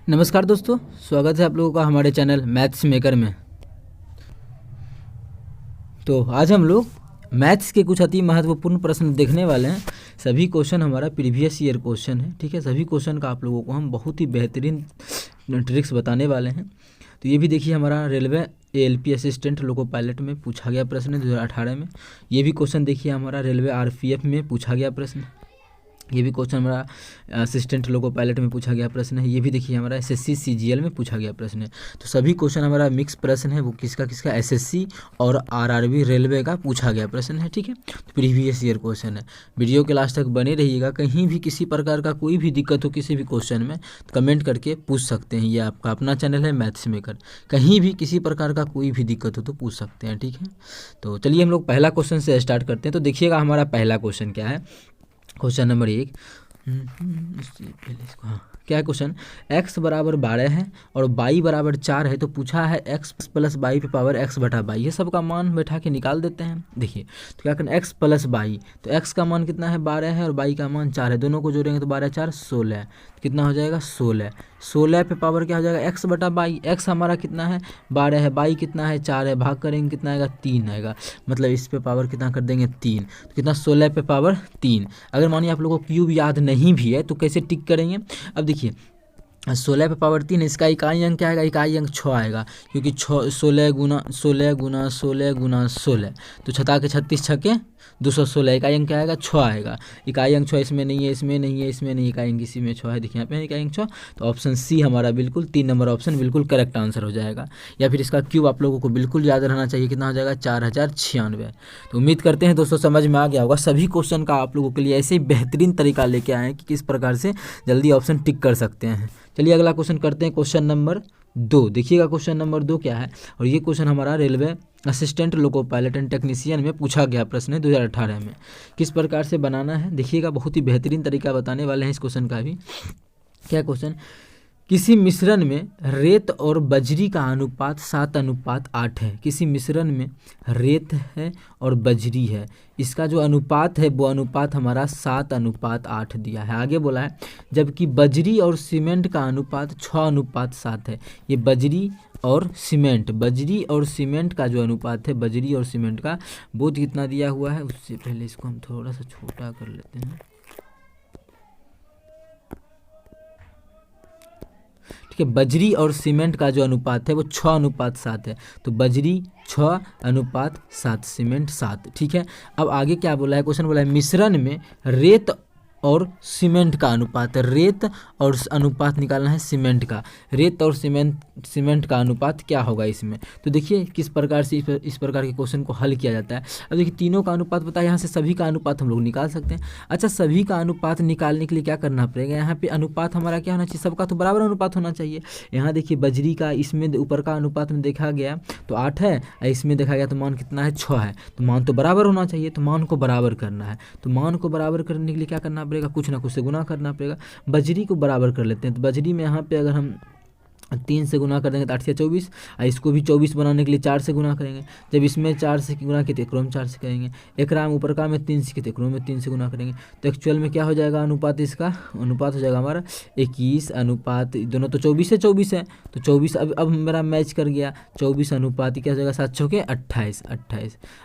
नमस्कार दोस्तों, स्वागत है आप लोगों का हमारे चैनल मैथ्स मेकर में। तो आज हम लोग मैथ्स के कुछ अति महत्वपूर्ण प्रश्न देखने वाले हैं। सभी क्वेश्चन हमारा प्रीवियस ईयर क्वेश्चन है, ठीक है। सभी क्वेश्चन का आप लोगों को हम बहुत ही बेहतरीन ट्रिक्स बताने वाले हैं। तो ये भी देखिए, हमारा railway ALP assistant loco pilot में पूछा गया प्रश्न है 2018 में। ये भी क्वेश्चन देखिए, हमारा रेलवे आरपीएफ में पूछा गया प्रश्न। ये भी क्वेश्चन हमारा असिस्टेंट लोको पायलट में पूछा गया प्रश्न है। ये भी देखिए, हमारा एसएससी सीजीएल में पूछा गया प्रश्न है। तो सभी क्वेश्चन हमारा मिक्स प्रश्न है, वो किसका एसएससी और आरआरबी रेलवे का पूछा गया प्रश्न है, ठीक है। तो प्रीवियस ईयर क्वेश्चन है। वीडियो के लास्ट तक बने रहिएगा। कहीं भी किसी प्रकार का कोई भी दिक्कत हो किसी भी क्वेश्चन में तो कमेंट करके पूछ सकते हैं। ये आपका अपना चैनल है मैथ्स मेकर। कहीं भी किसी प्रकार का कोई भी दिक्कत हो तो पूछ सकते हैं, ठीक है। तो चलिए हम लोग पहला क्वेश्चन से स्टार्ट करते हैं। तो देखिएगा, हमारा पहला क्वेश्चन क्या है। क्वेश्चन नंबर 1, इससे पहले इसको, हाँ, क्या है क्वेश्चन। x बराबर 12 है और y बराबर 4 है। तो पूछा है x प्लस y पे पावर x बटा बाई। ये सब का मान बैठा के निकाल देते हैं। देखिए, तो क्या करना, x प्लस y, तो x का मान कितना है 12 है और y का मान 4 है। दोनों को जोड़ेंगे तो 12 4 16, कितना हो जाएगा 16। 16 पे पावर क्या हो जाएगा x बटा बाई। x हमारा कितना है 12 है, बाई कितना है 4 है, भाग करेंगे कितना आएगा 3 आएगा। मतलब इस पे पावर कितना कर देंगे 3, तो कितना 16 पे पावर 3। अगर मानिए आप लोगों को क्यूब याद नहीं भी है तो कैसे टिक करेंगे। अब देखिए, 16 पे पावर 3, इसका इकाई अंक क्या आएगा, इकाई अंक 6 आएगा, क्योंकि 16 गुना 16 गुना 16 गुना 16, तो छता के 36 छके 216, इकाई अंक क्या आएगा 6 आएगा। इकाई अंक 6 इसमें नहीं है, इसमें नहीं है, इसमें नहीं, इकाई अंक इसी में 6 है। देखिए यहाँ पे इकाई अंक 6, तो ऑप्शन सी हमारा बिल्कुल 3 नंबर ऑप्शन बिल्कुल करेक्ट आंसर हो जाएगा। या फिर इसका क्यूब आप लोगों को बिल्कुल याद रहना चाहिए, कितना हो जाएगा 4096। तो उम्मीद करते हैं दोस्तों समझ में आ गया होगा। सभी क्वेश्चन का आप लोगों के लिए ऐसे ही बेहतरीन तरीका लेके आए हैं कि किस प्रकार से जल्दी ऑप्शन टिक कर सकते हैं। चलिए अगला क्वेश्चन करते हैं, क्वेश्चन नंबर 2। देखिएगा क्वेश्चन नंबर 2 क्या है। और ये क्वेश्चन हमारा railway assistant loco pilot and technician में पूछा गया प्रश्न है 2018 में। किस प्रकार से बनाना है देखिएगा, बहुत ही बेहतरीन तरीका बताने वाले हैं इस क्वेश्चन का भी। क्या क्वेश्चन, किसी मिश्रण में रेत और बजरी का अनुपात 7:8 है। किसी मिश्रण में रेत है और बजरी है, इसका जो अनुपात है वो अनुपात हमारा 7:8 दिया है। आगे बोला है, जबकि बजरी और सीमेंट का अनुपात 6:7 है। ये बजरी और सीमेंट का जो अनुपात है, बजरी और सीमेंट का, वो कितना दिया हुआ है। उससे पहले इसको हम थोड़ा सा छोटा कर लेते हैं, ठीक है। बजरी और सीमेंट का जो अनुपात है वो 6:7 है। तो बजरी 6:7, सीमेंट 7, ठीक है। अब आगे क्या बोला है, क्वेश्चन बोला है मिश्रण में रेत और सीमेंट का अनुपात है। रेत और अनुपात निकालना है सीमेंट का। रेत और सीमेंट का अनुपात क्या होगा इसमें। तो देखिए किस प्रकार से इस प्रकार के क्वेश्चन को हल किया जाता है। अब देखिए, तीनों का अनुपात पता है, यहाँ से सभी का अनुपात हम लोग निकाल सकते हैं। अच्छा, सभी का अनुपात निकालने के लिए क्या करना पड़ेगा, यहाँ पे अनुपात हमारा क्या होना चाहिए, सबका तो बराबर अनुपात होना चाहिए। यहाँ देखिए, बजरी का इसमें ऊपर का अनुपात में देखा गया तो 8 है, इसमें देखा गया तो मान कितना है 6 है, तो मान तो बराबर होना चाहिए। तो मान को बराबर करना है, तो मान को बराबर करने के लिए क्या करना पड़ेगा, कुछ ना कुछ से गुना करना पड़ेगा। बजरी को बराबर कर लेते हैं। तो बजरी में यहाँ पे अगर हम 3 से गुना कर देंगे तो 8 से 24, और इसको भी 24 बनाने के लिए 4 से गुना करेंगे। जब इसमें 4 से गुना किए तो एकरो में 4 से करेंगे। एक राम ऊपर का में 3 से किए तो एकरो में 3 से गुना करेंगे। तो एक्चुअल में क्या हो जाएगा अनुपात, इसका अनुपात हो जाएगा हमारा 21 अनुपात, दोनों तो 24 से 24 है, तो 24 अब मेरा मैच कर गया। 24 अनुपात क्या हो जाएगा 7 चौके 28।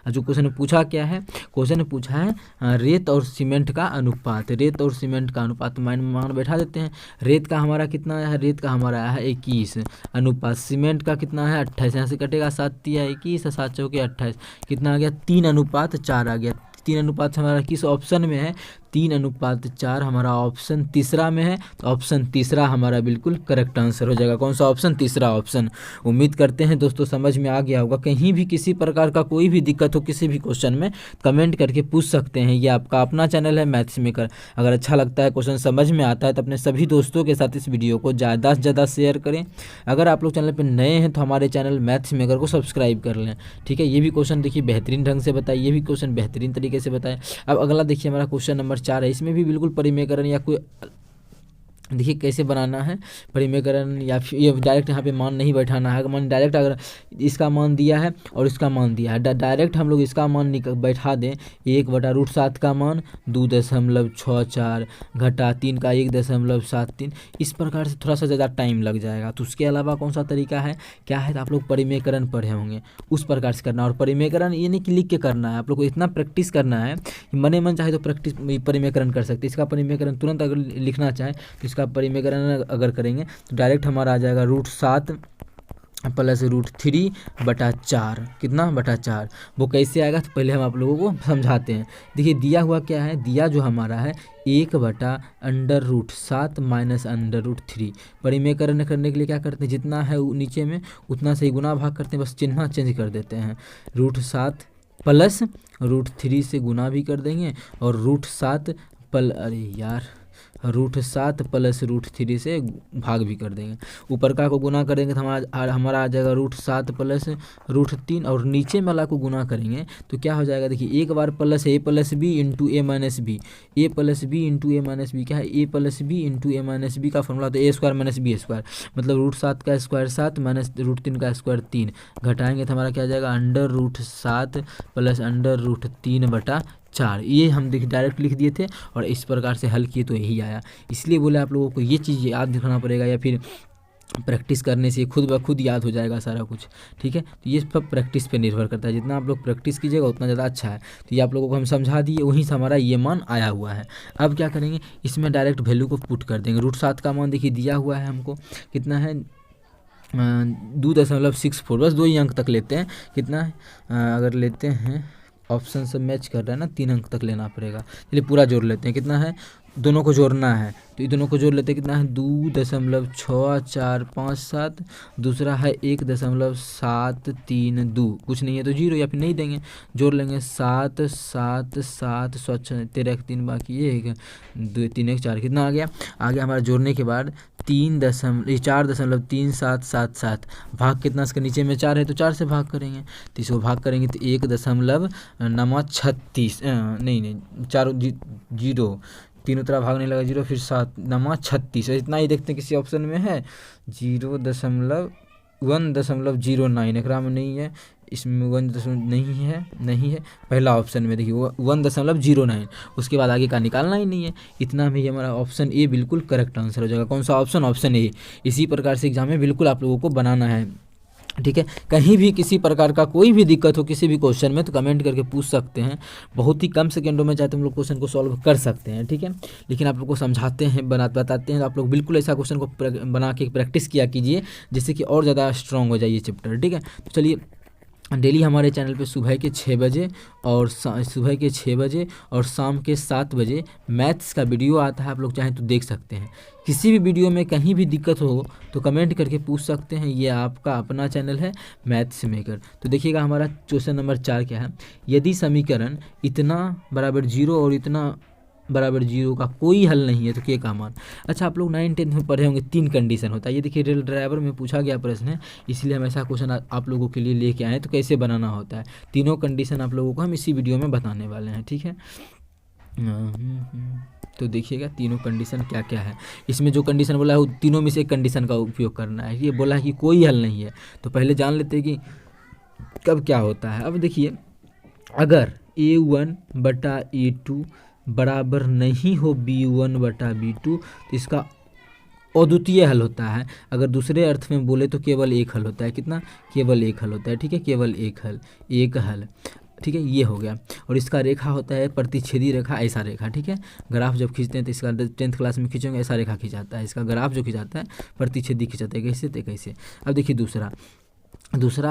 अब जो क्वेश्चन पूछा क्या है, क्वेश्चन पूछा है रेत और सीमेंट का अनुपात। रेत और सीमेंट का अनुपात मान बैठा देते हैं। रेत का हमारा कितना आया है, रेत का हमारा आया है 21 अनुपात, सीमेंट का कितना है 28, यहाँ से कटेगा 7 तिया 21, 7 चौके 28, कितना आ गया 3:4 आ गया। 3 अनुपात हमारा किस ऑप्शन में है, 3:4 हमारा ऑप्शन तीसरा में है। तो ऑप्शन तीसरा हमारा बिल्कुल करेक्ट आंसर हो जाएगा। कौन सा ऑप्शन, तीसरा ऑप्शन। उम्मीद करते हैं दोस्तों समझ में आ गया होगा। कहीं भी किसी प्रकार का कोई भी दिक्कत हो किसी भी क्वेश्चन में कमेंट करके पूछ सकते हैं। ये आपका अपना चैनल है मैथ्स मेकर। अगर अच्छा लगता है, क्वेश्चन समझ में आता है तो अपने सभी दोस्तों के साथ इस वीडियो को ज़्यादा से ज़्यादा शेयर करें। अगर आप लोग चैनल पर नए हैं तो हमारे चैनल मैथ्स मेकर को सब्सक्राइब कर लें, ठीक है। ये भी क्वेश्चन देखिए बेहतरीन ढंग से बताए, ये भी क्वेश्चन बेहतरीन तरीके से बताए। अब अगला देखिए, हमारा क्वेश्चन नंबर 4 है। इसमें भी बिल्कुल परिमेयकरण या कोई देखिए कैसे बनाना है परिमेयकरण, या फिर ये डायरेक्ट यहाँ पे मान नहीं बैठाना है। मान डायरेक्ट अगर इसका मान दिया है और इसका मान दिया है, डायरेक्ट हम लोग इसका मान बैठा दें 1/√7 का मान 2.64 घटा 3 का 1.73, इस प्रकार से थोड़ा सा ज़्यादा टाइम लग जाएगा। तो उसके अलावा कौन सा तरीका है, क्या है, तो आप लोग परिमेयकरण पढ़े होंगे, उस प्रकार से करना। और परिमेयकरण ये नहीं कि लिख के करना है, आप लोग को इतना प्रैक्टिस करना है कि मने मन चाहे तो प्रैक्टिस परिमेयकरण कर सकते हैं। इसका परिमेयकरण तुरंत अगर लिखना चाहे तो इसका परिमेयकरण अगर करेंगे तो डायरेक्ट हमारा आ जाएगा √7 प्लस √3/4, कितना बटा 4। वो कैसे आएगा तो पहले हम आप लोगों को समझाते हैं। देखिए दिया हुआ क्या है, दिया जो हमारा है 1/√7 माइनस √3। परिमेयकरण करने के लिए क्या करते हैं, जितना है नीचे में उतना से ही गुना भाग करते हैं, बस चिन्ह चेंज कर देते हैं। √7 प्लस √3 से गुना भी कर देंगे और √7 √7 प्लस √3 से भाग भी कर देंगे। ऊपर का को गुना करेंगे तो हमारा आ जाएगा √7 प्लस √3, और नीचे वाला को गुना करेंगे तो क्या हो जाएगा, देखिए एक बार plus a plus b into a minus b, a plus b into a minus b, क्या है a plus b into a minus b का फॉर्मूला तो a² माइनस b², मतलब √7 का स्क्वायर 7 माइनस √3 का स्क्वायर 3, घटाएंगे तो हमारा क्या आ जाएगा √7 प्लस √3/4। ये हम देखिए डायरेक्ट लिख दिए थे और इस प्रकार से हल किए तो यही आया। इसलिए बोले आप लोगों को ये चीज़ याद रखना पड़ेगा, या फिर प्रैक्टिस करने से खुद ब खुद याद हो जाएगा सारा कुछ, ठीक है। तो ये सब प्रैक्टिस पे निर्भर करता है, जितना आप लोग प्रैक्टिस कीजिएगा उतना ज़्यादा अच्छा है। तो ये आप लोगों को हम समझा दिए, वहीं से हमारा ये मान आया हुआ है। अब क्या करेंगे, इसमें डायरेक्ट वैल्यू को पुट कर देंगे। √7 का मान देखिए दिया हुआ है हमको, कितना है 2.64, बस 2 ही अंक तक लेते हैं, कितना है अगर लेते हैं ऑप्शन से मैच कर रहा है ना, 3 अंक तक लेना पड़ेगा। चलिए पूरा जोड़ लेते हैं, कितना है, दोनों को जोड़ना है तो ये दोनों को जोड़ लेते हैं, कितना है 2.6457, दूसरा है 1.732, कुछ नहीं है तो 0 या फिर नहीं देंगे, जोड़ लेंगे 7 7 7 स्वच्छ 13 3 बाकी 1 2 3 1 4, कितना आ गया हमारा जोड़ने के बाद 4.3777, भाग कितना इसके नीचे में 4 है तो 4 से भाग करेंगे, तो इसको भाग करेंगे तो 1.36 नहीं 4 0, तीनों तरफ भाग नहीं लगा 0, फिर 7 नमा 36, इतना ही देखते हैं किसी ऑप्शन में है 1.09, एकरा में नहीं है, इसमें 1 नहीं है पहला ऑप्शन में देखिए 1.09, उसके बाद आगे का निकालना ही नहीं है। इतना में ही हमारा ऑप्शन ए बिल्कुल करेक्ट आंसर हो जाएगा। कौन सा ऑप्शन, ऑप्शन ए। इसी प्रकार से एग्जाम में बिल्कुल आप लोगों को बनाना है, ठीक है। कहीं भी किसी प्रकार का कोई भी दिक्कत हो किसी भी क्वेश्चन में तो कमेंट करके पूछ सकते हैं, बहुत ही कम सेकंडों में चाहे तो हम लोग क्वेश्चन को सॉल्व कर सकते हैं, ठीक है। लेकिन आप लोग को समझाते हैं बताते हैं तो आप लोग बिल्कुल ऐसा क्वेश्चन को बना के प्रैक्टिस किया कीजिए, जिससे कि और ज़्यादा स्ट्रॉन्ग हो जाए ये चैप्टर, ठीक है। तो चलिए डेली हमारे चैनल पे सुबह के 6 बजे और शाम के 7 बजे मैथ्स का वीडियो आता है, आप लोग चाहें तो देख सकते हैं। किसी भी वीडियो में कहीं भी दिक्कत हो तो कमेंट करके पूछ सकते हैं, ये आपका अपना चैनल है मैथ्स मेकर। तो देखिएगा हमारा क्वेश्चन नंबर 4 क्या है, यदि समीकरण इतना बराबर 0 और इतना बराबर 0 का कोई हल नहीं है तो के का मान। अच्छा आप लोग 9th-10th में पढ़े होंगे 3 कंडीशन होता है, ये देखिए रेल ड्राइवर में पूछा गया प्रश्न है, इसलिए हम ऐसा क्वेश्चन आप लोगों के लिए लेके आए तो कैसे बनाना होता है। तीनों कंडीशन आप लोगों को हम इसी वीडियो में बताने वाले हैं, ठीक है। तो देखिएगा तीनों कंडीशन क्या क्या है, इसमें जो कंडीशन बोला है वो तीनों में से एक कंडीशन का उपयोग करना है। ये बोला है कि कोई हल नहीं है, तो पहले जान लेते हैं कि कब क्या होता है। अब देखिए अगर A1/A2 बराबर नहीं हो B1/B2 तो इसका अद्वितीय हल होता है। अगर दूसरे अर्थ में बोले तो केवल एक हल होता है, कितना, केवल एक हल होता है, ठीक है, केवल एक हल, ठीक है, ये हो गया। और इसका रेखा होता है प्रतिच्छेदी रेखा, ऐसा रेखा, ठीक है। ग्राफ जब खींचते हैं तो इसका 10th क्लास में खींचेंगे, ऐसा रेखा खींचाता है, इसका ग्राफ जो खींचाता है प्रतिच्छेदी खींचाता है, कैसे तो कैसे। अब देखिए दूसरा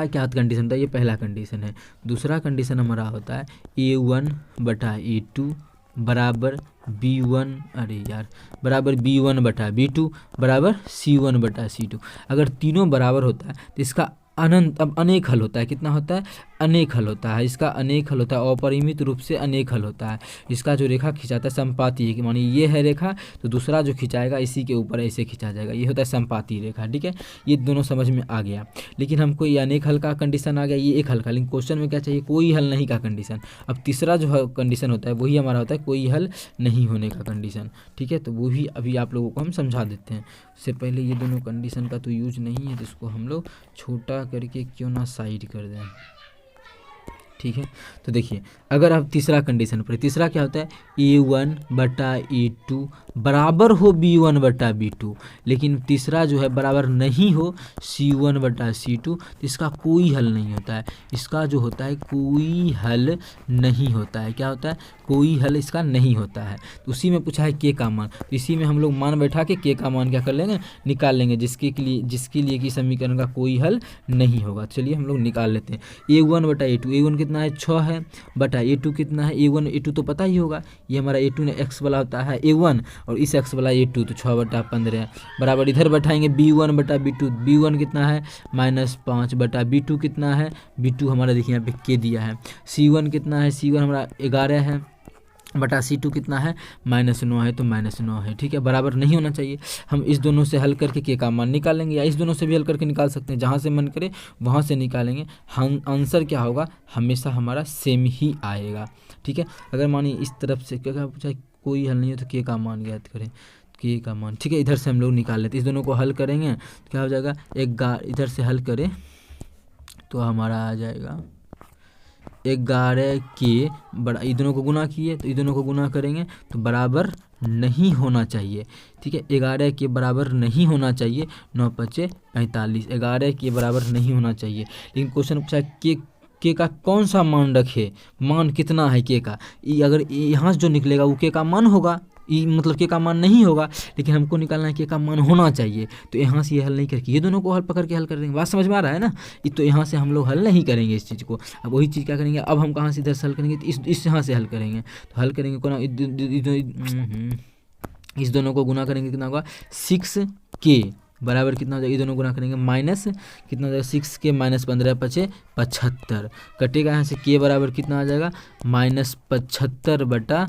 क्या कंडीशन था, ये पहला कंडीशन है। दूसरा कंडीशन हमारा होता है A1/A2 बराबर B1/B2 बराबर C1/C2। अगर तीनों बराबर होता है तो इसका अनंत अब अनेक हल होता है, कितना होता है, अनेक हल होता है, इसका अनेक हल होता है, अपरिमित रूप से अनेक हल होता है। इसका जो रेखा खिंचाता है संपाती है कि मानिए ये है रेखा तो दूसरा जो खिंचाएगा इसी के ऊपर ऐसे खिंचा जाएगा, ये होता है संपाती रेखा। ठीक है, ये दोनों समझ में आ गया। लेकिन हमको ये अनेक हल का कंडीशन आ गया, ये एक हल का, लेकिन क्वेश्चन में क्या चाहिए, कोई हल नहीं का कंडीशन। अब तीसरा जो कंडीशन होता है वही हमारा होता है कोई हल नहीं होने का कंडीशन। ठीक है, तो वो भी अभी आप लोगों को हम समझा देते हैं। उससे पहले ये दोनों कंडीशन का तो यूज नहीं है, तो इसको हम लोग छोटा करके क्यों ना साइड कर दें। ठीक है, तो देखिए अगर आप तीसरा कंडीशन पर, तीसरा क्या होता है, A1/A2 बराबर हो B1/B2, लेकिन तीसरा जो है बराबर नहीं हो C1/C2, तो इसका कोई हल नहीं होता है। इसका जो होता है कोई हल नहीं होता है। क्या होता है, कोई हल इसका नहीं होता है। तो उसी में पूछा है के का मान, तो इसी में हम लोग मान बैठा के का मान क्या कर लेंगे, निकाल लेंगे, जिसके लिए कि समीकरण का कोई हल नहीं होगा। चलिए हम लोग निकाल लेते हैं। A1/A2, A1 कितना है 6 है, बटा A2 कितना है, A1 A2 तो पता ही होगा, ये हमारा A2 ने x वाला होता है A1 और इस x वाला A2, तो 6/15 बराबर इधर बैठाएंगे B1/B2, B1 कितना है -5 बटा B2 कितना है, B2 हमारा देखिए यहाँ पे के दिया है। C1 कितना है, C1 हमारा 11 है बटा C2 कितना है -9 है, तो -9 है। ठीक है, बराबर नहीं होना चाहिए। हम इस दोनों से हल करके के का मान निकालेंगे, या इस दोनों से भी हल करके निकाल सकते हैं, जहाँ से मन करे वहाँ से निकालेंगे। हम आंसर क्या होगा, हमेशा हमारा सेम ही आएगा। ठीक है, अगर मानिए इस तरफ से क्या पूछा कोई हल नहीं है तो के का मान ज्ञात करें, के का मान। ठीक है, इधर से हम लोग निकाल लेते हैं, इस दोनों को हल करेंगे तो क्या हो जाएगा, इधर से हल करें तो हमारा आ जाएगा 11 के बड़ा, ये दोनों को गुना किए तो ये दोनों को गुना करेंगे तो बराबर नहीं होना चाहिए। ठीक है, 11 के बराबर नहीं होना चाहिए, 9×5 = 45, 11 के बराबर नहीं होना चाहिए। लेकिन क्वेश्चन पूछा के का कौन सा मान रखे, मान कितना है के का, अगर यहाँ से जो निकलेगा वो के का मान होगा, मतलब के का मान नहीं होगा, लेकिन हमको निकालना है के का मान होना चाहिए। तो यहाँ से ये हल नहीं करके ये दोनों को हल पकड़ के हल कर देंगे। बात समझ में आ रहा है ना, तो यहाँ से हम लोग हल नहीं करेंगे इस चीज़ को। अब वही चीज़ क्या करेंगे, अब हम कहाँ से इधर से हल करेंगे, तो इस यहाँ से हल करेंगे। तो हल करेंगे कौन, इस दोनों को गुना करेंगे कितना होगा 6k बराबर कितना हो जाएगा, ये दोनों गुना करेंगे माइनस कितना हो जाएगा 6k -15 = 75 कटेगा। यहाँ से k बराबर कितना आ जाएगा -75/6,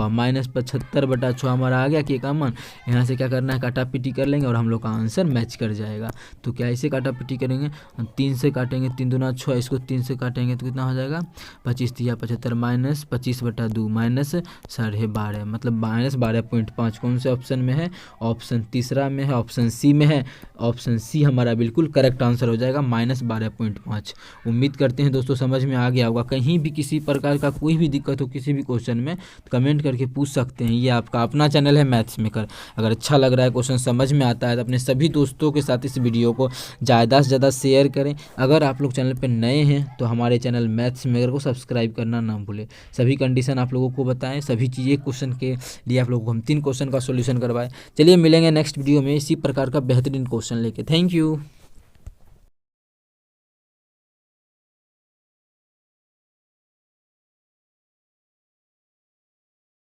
-75/6 हमारा आ गया के का मान। यहाँ से क्या करना है, काटा पीटी कर लेंगे और हम लोग का आंसर मैच कर जाएगा। तो क्या ऐसे काटा पीटी करेंगे, 3 से काटेंगे, 3 दूना 6, इसको 3 से काटेंगे तो कितना हो जाएगा 25 × 75 -25/2 -12.5 मतलब -12.5। कौन से ऑप्शन में है, ऑप्शन तीसरा में है, ऑप्शन सी में है। ऑप्शन सी हमारा बिल्कुल करेक्ट आंसर हो जाएगा -12.5। उम्मीद करते हैं दोस्तों समझ में आ गया होगा। कहीं भी किसी प्रकार का कोई भी दिक्कत हो किसी भी क्वेश्चन में कमेंट करके पूछ सकते हैं। ये आपका अपना चैनल है मैथ्स मेकर। अगर अच्छा लग रहा है, क्वेश्चन समझ में आता है तो अपने सभी दोस्तों के साथ इस वीडियो को ज़्यादा से ज़्यादा शेयर करें। अगर आप लोग चैनल पर नए हैं तो हमारे चैनल मैथ्स मेकर को सब्सक्राइब करना ना भूलें। सभी कंडीशन आप लोगों को बताएं, सभी चीज़ एक क्वेश्चन के लिए आप लोगों को हम 3 क्वेश्चन का सोल्यूशन करवाएं। चलिए मिलेंगे नेक्स्ट वीडियो में इसी प्रकार का बेहतरीन क्वेश्चन लेके। Thank you.